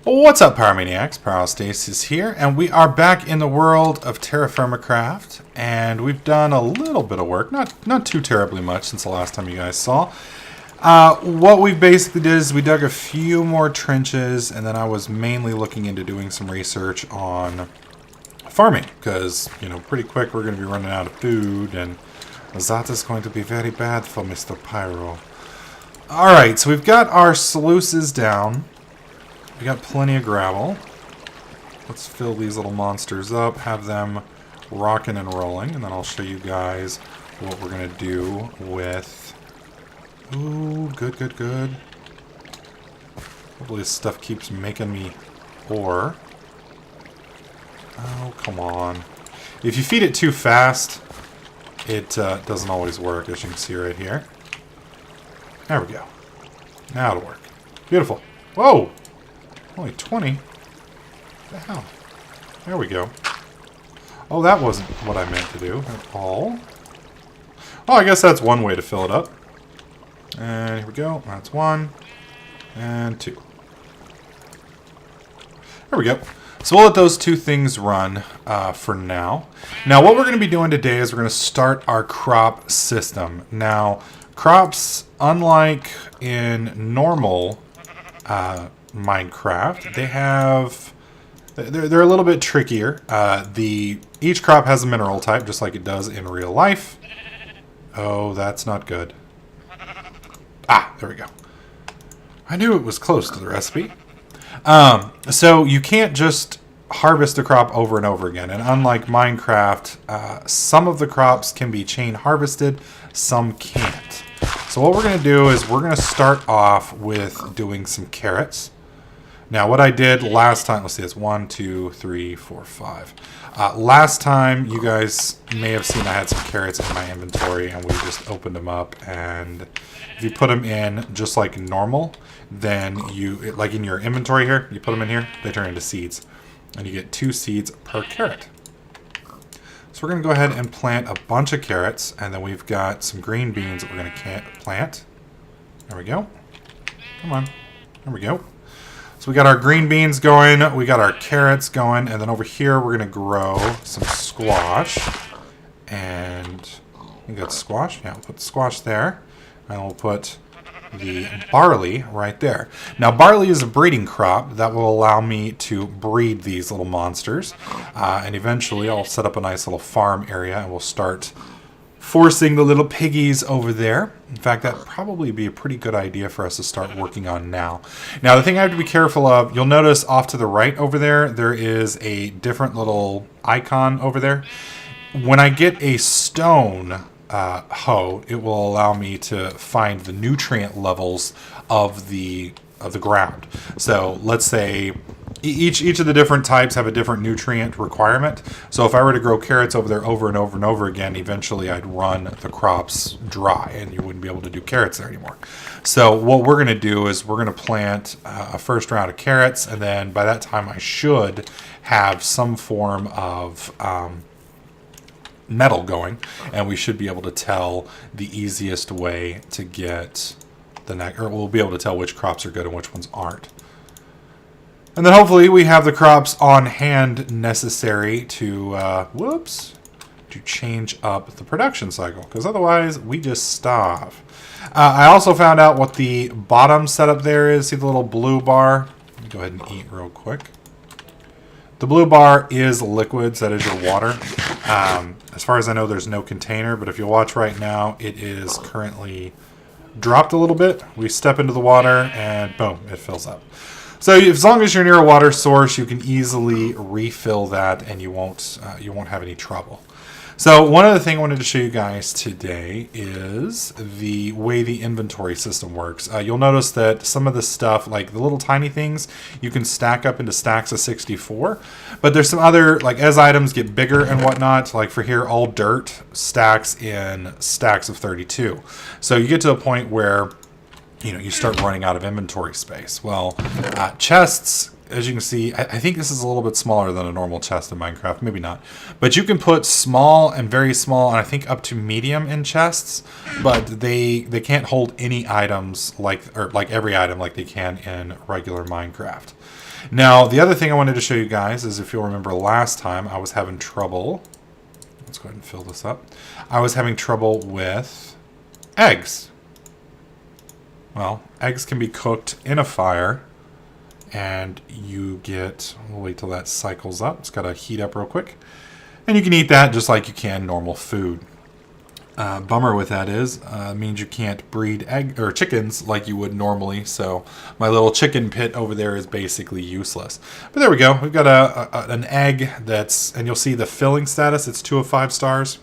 What's up, Pyromaniacs? Pyrostasis here, and we are back in the world of Terrafirmacraft, and we've done a little bit of work, not too terribly much since the last time you guys saw. What we basically did is we dug a few more trenches, and then I was mainly looking into doing some research on farming, because, you know, pretty quick we're going to be running out of food, and that is going to be very bad for Mr. Pyro. Alright, so we've got our sluices down. We got plenty of gravel. Let's fill these little monsters up, have them rocking and rolling, and then I'll show you guys what we're going to do with... Ooh, good. Hopefully this stuff keeps making me ore. Oh, come on. If you feed it too fast, it doesn't always work, as you can see right here. There we go. Now it'll work. Beautiful. Whoa! Only 20? What the hell? There we go. Oh, that wasn't what I meant to do at all. Oh, I guess that's one way to fill it up. And here we go. That's one. And two. There we go. So we'll let those two things run for now. Now, what we're going to be doing today is we're going to start our crop system. Now, crops, unlike in normal Minecraft, they're a little bit trickier. Each crop has a mineral type, just like it does in real life. Oh, that's not good. Ah, there we go. I knew it was close to the recipe. So you can't just harvest a crop over and over again. And unlike Minecraft, some of the crops can be chain harvested, some can't. So what we're going to do is we're going to start off with doing some carrots. Now, what I did last time, let's see, it's 1, 2, 3, 4, 5. Last time, you guys may have seen I had some carrots in my inventory, and we just opened them up, and if you put them in just like normal, then like in your inventory here, you put them in here, they turn into seeds, and you get 2 seeds per carrot. So we're going to go ahead and plant a bunch of carrots, and then we've got some green beans that we're going to plant. There we go. Come on. There we go. So we got our green beans going, we got our carrots going, and then over here we're going to grow some squash. And we got squash. Yeah, we'll put the squash there. And we'll put the barley right there. Now, barley is a breeding crop that will allow me to breed these little monsters. And eventually I'll set up a nice little farm area, and we'll start forcing the little piggies over there. In fact, that'd probably be a pretty good idea for us to start working on now. Now, the thing I have to be careful of, you'll notice off to the right over there, there is a different little icon over there. When I get a stone hoe, it will allow me to find the nutrient levels of the ground. So let's say each of the different types have a different nutrient requirement. So if I were to grow carrots over there over and over and over again, eventually I'd run the crops dry and you wouldn't be able to do carrots there anymore. So what we're going to do is we're going to plant a first round of carrots, and then by that time I should have some form of metal going, and we should be able to tell the easiest way to get the next, or we'll be able to tell which crops are good and which ones aren't. And then hopefully we have the crops on hand necessary to, to change up the production cycle, because otherwise we just starve. I also found out what the bottom setup there is. See the little blue bar? Let me go ahead and eat real quick. The blue bar is liquids, that is your water. As far as I know, there's no container, but if you watch right now, it is currently dropped a little bit. We step into the water and boom, it fills up. So as long as you're near a water source, you can easily refill that, and you won't have any trouble. So one other thing I wanted to show you guys today is the way the inventory system works. You'll notice that some of the stuff, like the little tiny things, you can stack up into stacks of 64. But there's some other, like as items get bigger and whatnot, like for here, all dirt stacks in stacks of 32. So you get to a point where you start running out of inventory space. Well, chests as you can see, I think this is a little bit smaller than a normal chest in Minecraft. Maybe not. But you can put small and very small, and I think up to medium in chests. But they can't hold any items like every item like they can in regular Minecraft. Now, the other thing I wanted to show you guys is, if you'll remember last time, I was having trouble. Let's go ahead and fill this up. I was having trouble with eggs. Well, eggs can be cooked in a fire, and you get, we'll wait till that cycles up. It's got to heat up real quick. And you can eat that just like you can normal food. Bummer with that is, means you can't breed chickens like you would normally. So my little chicken pit over there is basically useless. But there we go. We've got an egg and you'll see the filling status. It's 2 of 5 stars.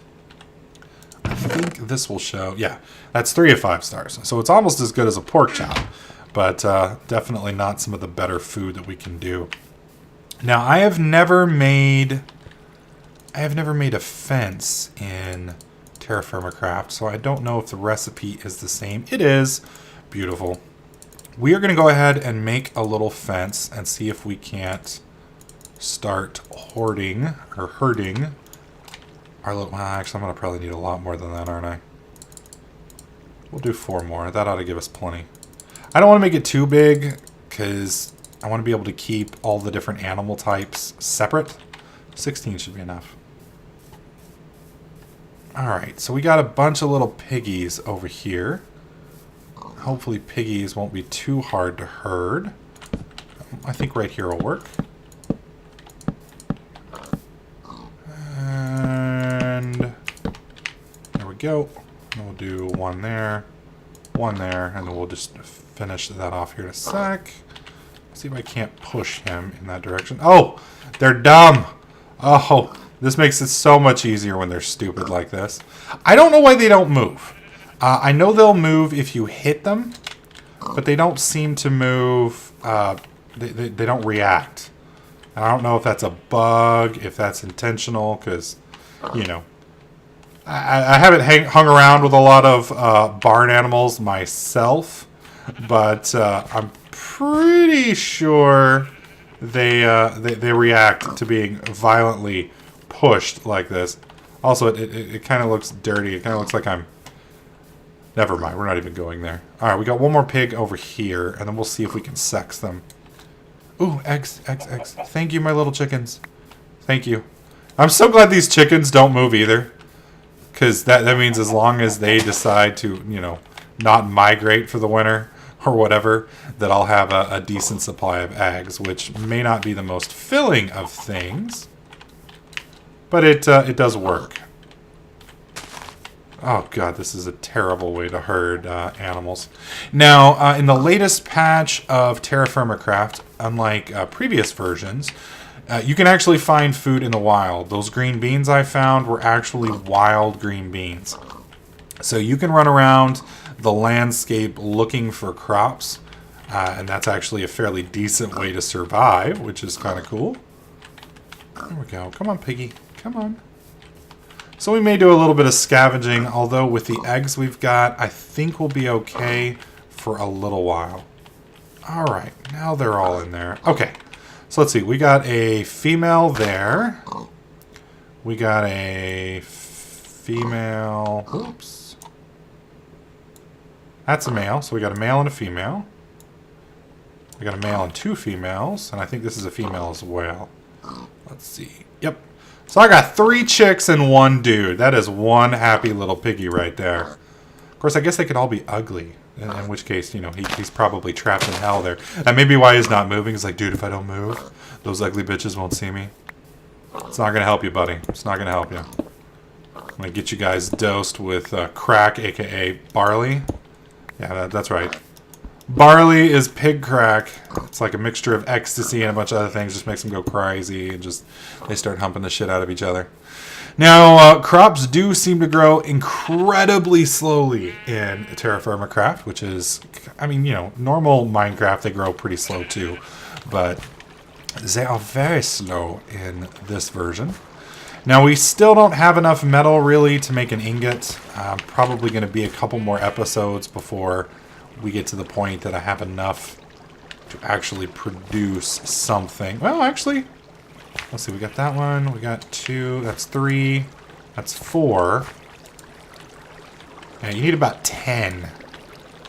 I think this will show, yeah, that's 3 of 5 stars. So it's almost as good as a pork chop, but definitely not some of the better food that we can do. Now, I have never made a fence in Terrafirmacraft, so I don't know if the recipe is the same. It is. Beautiful. We are going to go ahead and make a little fence and see if we can't start herding our little... Well, actually, I'm going to probably need a lot more than that, aren't I? We'll do 4 more. That ought to give us plenty. I don't want to make it too big because I want to be able to keep all the different animal types separate. 16 should be enough. Alright, so we got a bunch of little piggies over here. Hopefully piggies won't be too hard to herd. I think right here will work. And there we go. And we'll do 1 there, 1 there, and then we'll just finish that off here in a sec. See if I can't push him in that direction. Oh, they're dumb. Oh, this makes it so much easier when they're stupid like this. I don't know why they don't move. I know they'll move if you hit them, but they don't seem to move. They don't react. And I don't know if that's a bug, if that's intentional, because, you know, I haven't hung around with a lot of barn animals myself, but I'm pretty sure they react to being violently pushed like this. Also, it kind of looks dirty. It kind of looks like I'm... Never mind, we're not even going there. Alright, we got 1 more pig over here, and then we'll see if we can sex them. Ooh, eggs. Thank you, my little chickens. Thank you. I'm so glad these chickens don't move either. Because that means as long as they decide to, you know, not migrate for the winter or whatever, that I'll have a decent supply of eggs, which may not be the most filling of things. But it does work. Oh god, this is a terrible way to herd animals. Now, in the latest patch of Terrafirmacraft, unlike previous versions, you can actually find food in the wild. Those green beans I found were actually wild green beans. So you can run around the landscape looking for crops, and that's actually a fairly decent way to survive, which is kind of cool. There we go. Come on, piggy. Come on. So we may do a little bit of scavenging, although with the eggs we've got, I think we'll be okay for a little while. Alright, now they're all in there. Okay, so let's see. We got a female there. We got a female... Oops. That's a male, so we got a male and a female. We got a male and 2 females, and I think this is a female as well. Let's see. Yep. So I got 3 chicks and 1 dude. That is one happy little piggy right there. Of course, I guess they could all be ugly. In which case, you know, he's probably trapped in hell there. That may be why he's not moving. He's like, dude, if I don't move, those ugly bitches won't see me. It's not going to help you, buddy. It's not going to help you. I'm going to get you guys dosed with crack, a.k.a. barley. Yeah, that's right. Barley is pig crack. It's like a mixture of ecstasy and a bunch of other things. Just makes them go crazy and just they start humping the shit out of each other. Now, crops do seem to grow incredibly slowly in Terrafirmacraft, which is, I mean, you know, normal Minecraft, they grow pretty slow too. But they are very slow in this version. Now, we still don't have enough metal, really, to make an ingot. Probably going to be a couple more episodes before we get to the point that I have enough to actually produce something. Well, actually, let's see. We got that one. We got 2. That's 3. That's 4. Yeah, you need about 10.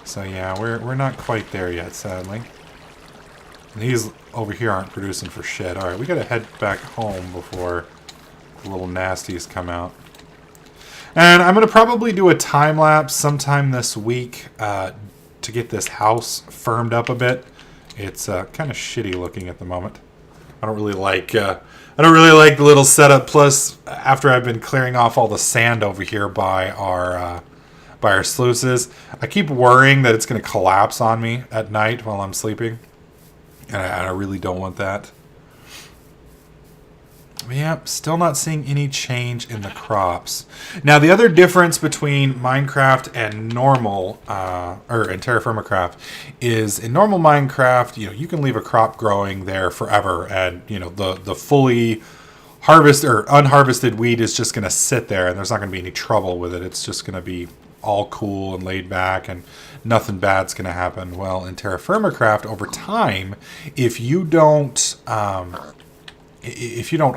So yeah, we're not quite there yet, sadly. And these over here aren't producing for shit. Alright, we gotta head back home before the little nasties come out. And I'm gonna probably do a time lapse sometime this week to get this house firmed up a bit. It's kind of shitty looking at the moment. I don't really like the little setup. Plus, after I've been clearing off all the sand over here by our sluices, I keep worrying that it's going to collapse on me at night while I'm sleeping, and I really don't want that. But yeah, still not seeing any change in the crops. Now, the other difference between Minecraft and normal, in Terrafirmacraft, is in normal Minecraft, you can leave a crop growing there forever, and the fully harvest or unharvested wheat is just going to sit there, and there's not going to be any trouble with it. It's just going to be all cool and laid back, and nothing bad's going to happen. Well, in Terrafirmacraft, over time, if you don't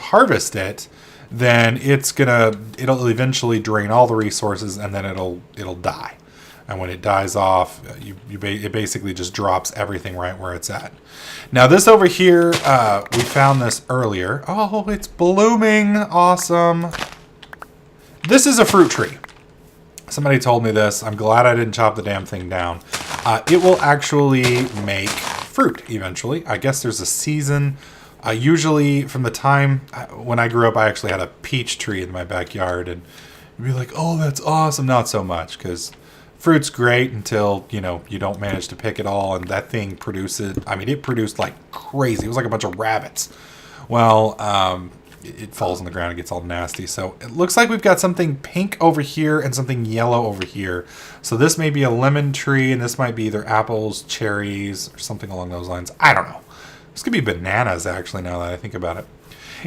harvest it, then it'll eventually drain all the resources, and then it'll die. And when it dies off, it basically just drops everything right where it's at. Now this over here, we found this earlier. Oh, it's blooming! Awesome. This is a fruit tree. Somebody told me this. I'm glad I didn't chop the damn thing down. It will actually make fruit eventually. I guess there's a season. Usually from the time when I grew up, I actually had a peach tree in my backyard, and you'd be like, oh, that's awesome. Not so much, because fruit's great until, you don't manage to pick it all, and that thing produces, it produced like crazy. It was like a bunch of rabbits. Well, it falls on the ground and gets all nasty. So it looks like we've got something pink over here and something yellow over here. So this may be a lemon tree, and this might be either apples, cherries, or something along those lines. I don't know. This could be bananas, actually, now that I think about it.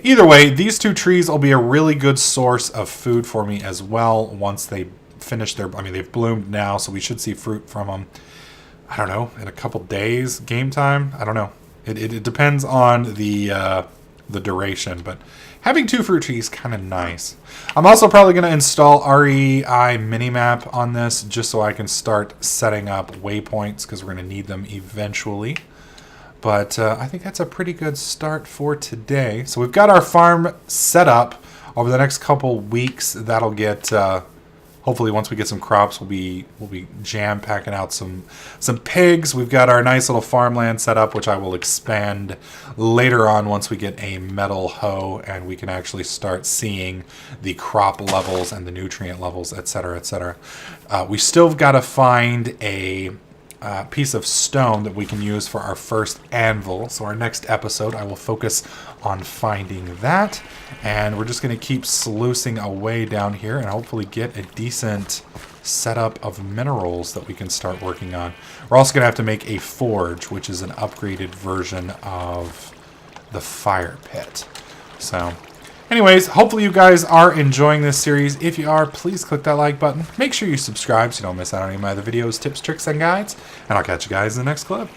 Either way, these 2 trees will be a really good source of food for me as well once they finish their... they've bloomed now, so we should see fruit from them, I don't know, in a couple days, game time? I don't know. It depends on the duration, but having 2 fruit trees is kind of nice. I'm also probably going to install REI Minimap on this just so I can start setting up waypoints, because we're going to need them eventually. But I think that's a pretty good start for today. So we've got our farm set up. Over the next couple weeks, that'll get... hopefully, once we get some crops, we'll be jam-packing out some pigs. We've got our nice little farmland set up, which I will expand later on once we get a metal hoe and we can actually start seeing the crop levels and the nutrient levels, etc., etc. We still got to find a piece of stone that we can use for our first anvil. So our next episode, I will focus on finding that, and we're just going to keep sluicing away down here and hopefully get a decent setup of minerals that we can start working on. We're also going to have to make a forge, which is an upgraded version of the fire pit. So anyways, hopefully you guys are enjoying this series. If you are, please click that like button. Make sure you subscribe so you don't miss out on any of my other videos, tips, tricks, and guides. And I'll catch you guys in the next clip.